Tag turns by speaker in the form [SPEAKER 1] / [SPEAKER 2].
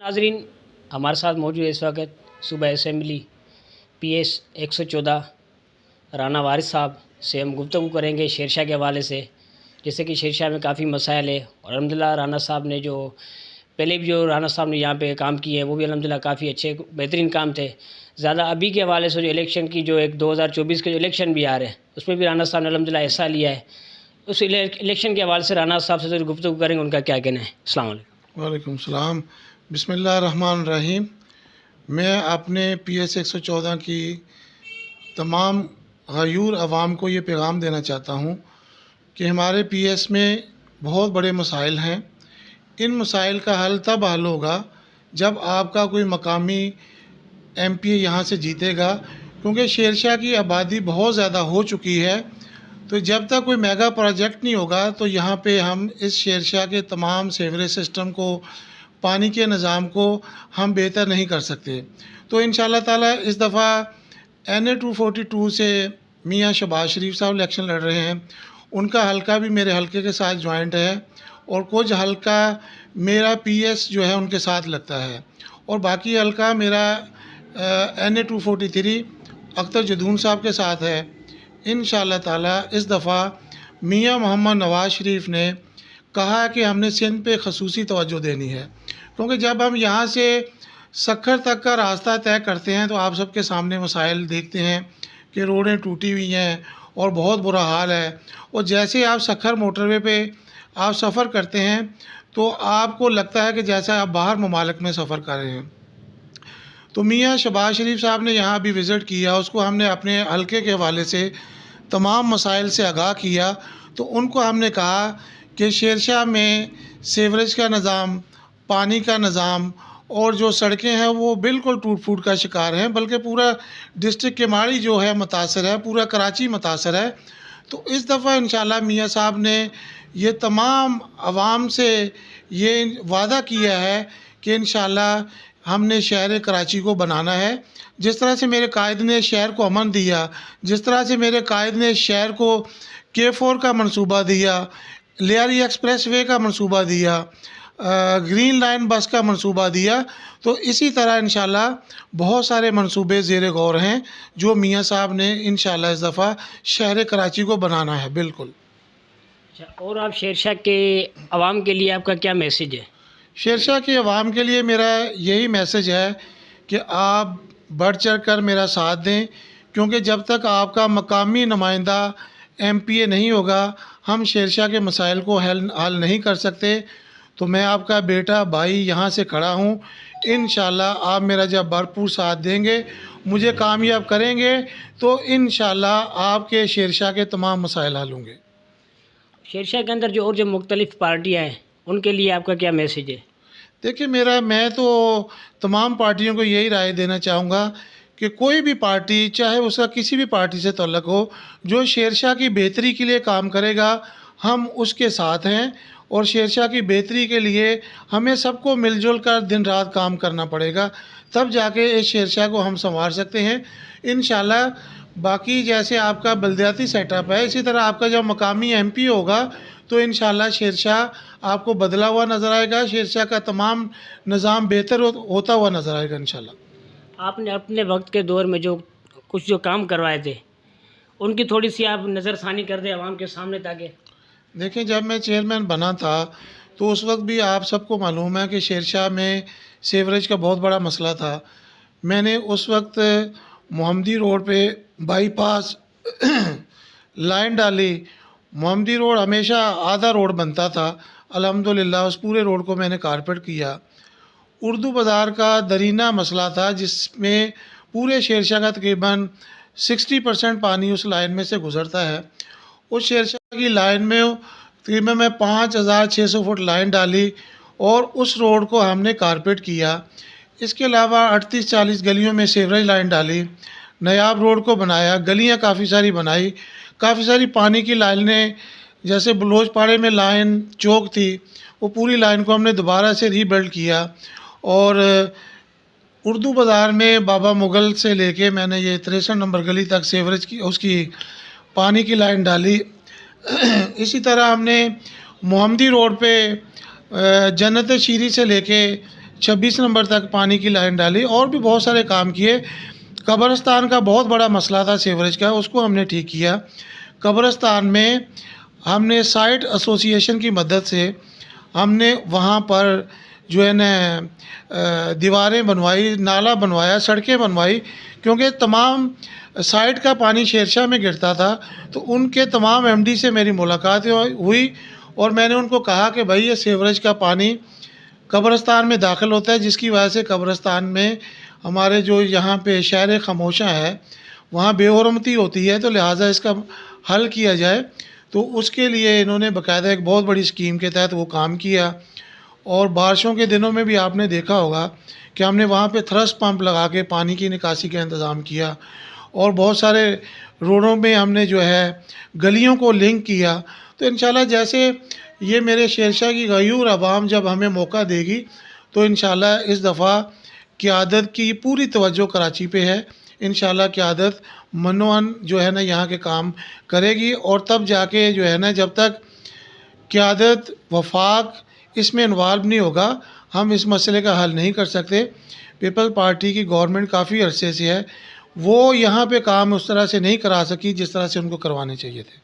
[SPEAKER 1] नाजरीन, हमारे साथ मौजूद है इस वक्त सूबा असम्बली PS 114 राना वारिस साहब से हम गुफ्तगू करेंगे शेरशाह के हवाले से। जैसे कि शेरशाह में काफ़ी मसाइल है और अल्हम्दुलिल्लाह राना साहब ने जो पहले भी जो राना साहब ने यहाँ पे काम किए हैं वो भी अल्हम्दुलिल्लाह काफ़ी अच्छे बेहतरीन काम थे। ज़्यादा अभी के हवाले से जो इलेक्शन की जो एक 2024 के जो इलेक्शन भी आ रहे हैं उसमें भी राना साहब ने अल्हम्दुलिल्लाह हिस्सा लिया है। उस इलेक्शन के हवाले से राना साहब से जो गुफ्तगू करेंगे उनका क्या कहना है। अस्सलाम वालेकुम।
[SPEAKER 2] वालेकुम सलाम। बिस्मिल्लाहिर्रहमानिर्रहीम। मैं अपने PS 114 की तमाम गयूर आवाम को ये पैगाम देना चाहता हूँ कि हमारे PS में बहुत बड़े मसाइल हैं। इन मसाइल का हल तब हल होगा जब आपका कोई मकामी MP यहाँ से जीतेगा, क्योंकि शेरशाह की आबादी बहुत ज़्यादा हो चुकी है। तो जब तक कोई मेगा प्रोजेक्ट नहीं होगा तो यहाँ पे हम इस शेरशाह के तमाम सेवरेज सिस्टम को, पानी के निज़ाम को हम बेहतर नहीं कर सकते। तो इंशाअल्लाह ताला इस दफ़ा NA 242 से मियाँ शहबाज शरीफ साहब इलेक्शन लड़ रहे हैं। उनका हल्का भी मेरे हल्के के साथ जॉइंट है और कुछ हल्का मेरा PS जो है उनके साथ लगता है और बाकी हल्का मेरा NA 243 अख्तर जदून साहब के साथ है। इंशाअल्लाह ताला इस दफ़ा मियाँ मोहम्मद नवाज़ शरीफ ने कहा कि हमने सिंध पे खसूसी तवज्जो देनी है, क्योंकि जब हम यहाँ से सक्खर तक का रास्ता तय करते हैं तो आप सबके सामने मसाइल देखते हैं कि रोडें टूटी हुई हैं और बहुत बुरा हाल है। और जैसे आप सक्खर मोटरवे पे आप सफ़र करते हैं तो आपको लगता है कि जैसे आप बाहर ममालिक में सफ़र कर रहे हैं। तो मियाँ शहबाज शरीफ साहब ने यहाँ भी विज़िट किया, उसको हमने अपने हल्के के हवाले से तमाम मसाइल से आगाह किया। तो उनको हमने कहा कि शेरशाह में सीवरेज का निज़ाम, पानी का निज़ाम और जो सड़कें हैं वो बिल्कुल टूट फूट का शिकार हैं, बल्कि पूरा डिस्ट्रिक्ट केमाड़ी जो है मुतासर है, पूरा कराची मुतासर है। तो इस दफ़ा इंशाअल्लाह मियाँ साहब ने ये तमाम आवाम से ये वादा किया है कि इंशाअल्लाह हमने शहर कराची को बनाना है। जिस तरह से मेरे कायद ने शहर को अमन दिया, जिस तरह से मेरे कायद ने शहर को K4 का मंसूबा दिया, लियारी एक्सप्रेस वे का मंसूबा दिया, ग्रीन लाइन बस का मंसूबा दिया, तो इसी तरह इंशाअल्लाह बहुत सारे मंसूबे ज़ेर गौर हैं जो मियाँ साहब ने इंशाअल्लाह इस दफ़ा शहर कराची को बनाना है। बिल्कुल।
[SPEAKER 1] अच्छा, और आप शेरशाह के अवाम के लिए आपका क्या मैसेज है?
[SPEAKER 2] शेरशाह के अवाम के लिए मेरा यही मैसेज है कि आप बढ़ चढ़ कर मेरा साथ दें, क्योंकि जब तक आपका मकामी नुमाइंदा MPA नहीं होगा हम शेरशाह के मसाइल को हल नहीं कर सकते। तो मैं आपका बेटा भाई यहाँ से खड़ा हूँ। इंशाअल्लाह आप मेरा जब भरपूर साथ देंगे, मुझे कामयाब करेंगे, तो इंशाअल्लाह आपके शेरशाह के तमाम मसाइल हल होंगे।
[SPEAKER 1] शेरशाह के अंदर जो मुख्तलिफ़ पार्टियाँ हैं उनके लिए आपका क्या मैसेज है?
[SPEAKER 2] देखिए मैं तो तमाम पार्टियों को यही राय देना चाहूँगा कि कोई भी पार्टी, चाहे उसका किसी भी पार्टी से तल्लुक़ हो, जो शेरशाह की बेहतरी के लिए काम करेगा हम उसके साथ हैं। और शेरशाह की बेहतरी के लिए हमें सबको मिलजुल कर दिन रात काम करना पड़ेगा, तब जाके इस शेरशाह को हम संवार सकते हैं इंशाअल्लाह। बाकी जैसे आपका बल्दियाती सेटअप है, इसी तरह आपका जब मकामी MP होगा तो इंशाअल्लाह शेरशाह आपको बदला हुआ नज़र आएगा, शेरशाह का तमाम निज़ाम बेहतर होता हुआ नज़र आएगा इंशाअल्लाह।
[SPEAKER 1] आपने अपने वक्त के दौर में जो काम करवाए थे उनकी थोड़ी सी आप नज़रसानी कर दें आवाम के सामने, ताकि
[SPEAKER 2] देखिए जब मैं चेयरमैन बना था तो उस वक्त भी आप सबको मालूम है कि शेरशाह में सीवरेज का बहुत बड़ा मसला था। मैंने उस वक्त मोहम्मदी रोड पे बाईपास लाइन डाली। मोहम्मदी रोड हमेशा आधा रोड बनता था, अल्हम्दुलिल्लाह उस पूरे रोड को मैंने कारपेट किया। उर्दू बाज़ार का दरीना मसला था जिसमें पूरे शेरशाह का तकरीबन 60% पानी उस लाइन में से गुज़रता है। उस शेरशाह की लाइन में तकरीबन मैं 5600 फुट लाइन डाली और उस रोड को हमने कारपेट किया। इसके अलावा 38-40 गलियों में सीवरेज लाइन डाली, नयाब रोड को बनाया, गलियां काफ़ी सारी बनाई, काफ़ी सारी पानी की लाइनें, जैसे बलोचपाड़े में लाइन चौक थी वो पूरी लाइन को हमने दोबारा से रीबिल्ड किया। और उर्दू बाज़ार में बाबा मुग़ल से लेके मैंने ये 63 नंबर गली तक सीवरेज की उसकी पानी की लाइन डाली। इसी तरह हमने मोहम्मदी रोड पे जन्नत शीरी से लेके 26 नंबर तक पानी की लाइन डाली और भी बहुत सारे काम किए। कब्रिस्तान का बहुत बड़ा मसला था सीवरेज का, उसको हमने ठीक किया। कब्रिस्तान में हमने साइट एसोसिएशन की मदद से हमने वहाँ पर जो है न दीवारें बनवाई, नाला बनवाया, सड़कें बनवाई, क्योंकि तमाम साइट का पानी शेरशाह में गिरता था। तो उनके तमाम एमडी से मेरी मुलाकात हुई और मैंने उनको कहा कि भाई ये सीवरेज का पानी कब्रिस्तान में दाखिल होता है, जिसकी वजह से कब्रिस्तान में हमारे जो यहाँ पे शहर खामोशा है वहाँ बेहरमती होती है, तो लिहाजा इसका हल किया जाए। तो उसके लिए इन्होंने बाकायदा एक बहुत बड़ी स्कीम के तहत वो काम किया। और बारिशों के दिनों में भी आपने देखा होगा कि हमने वहाँ पे थ्रस्ट पंप लगा के पानी की निकासी का इंतज़ाम किया और बहुत सारे रोडों में हमने जो है गलियों को लिंक किया। तो इंशाल्लाह जैसे ये मेरे शेरशाह की गयूर अवाम जब हमें मौका देगी तो इंशाल्लाह इस दफ़ा क़यादत की पूरी तवज्जो कराची पे है। इंशाल्लाह क़यादत मनोअन जो है ना यहाँ के काम करेगी और तब जाके जो है ना, जब तक क़यादत वफाक इसमें इन्वॉल्व नहीं होगा हम इस मसले का हल नहीं कर सकते। पीपल पार्टी की गवर्नमेंट काफ़ी अरसे से है, वो यहाँ पे काम उस तरह से नहीं करा सकी जिस तरह से उनको करवाने चाहिए थे।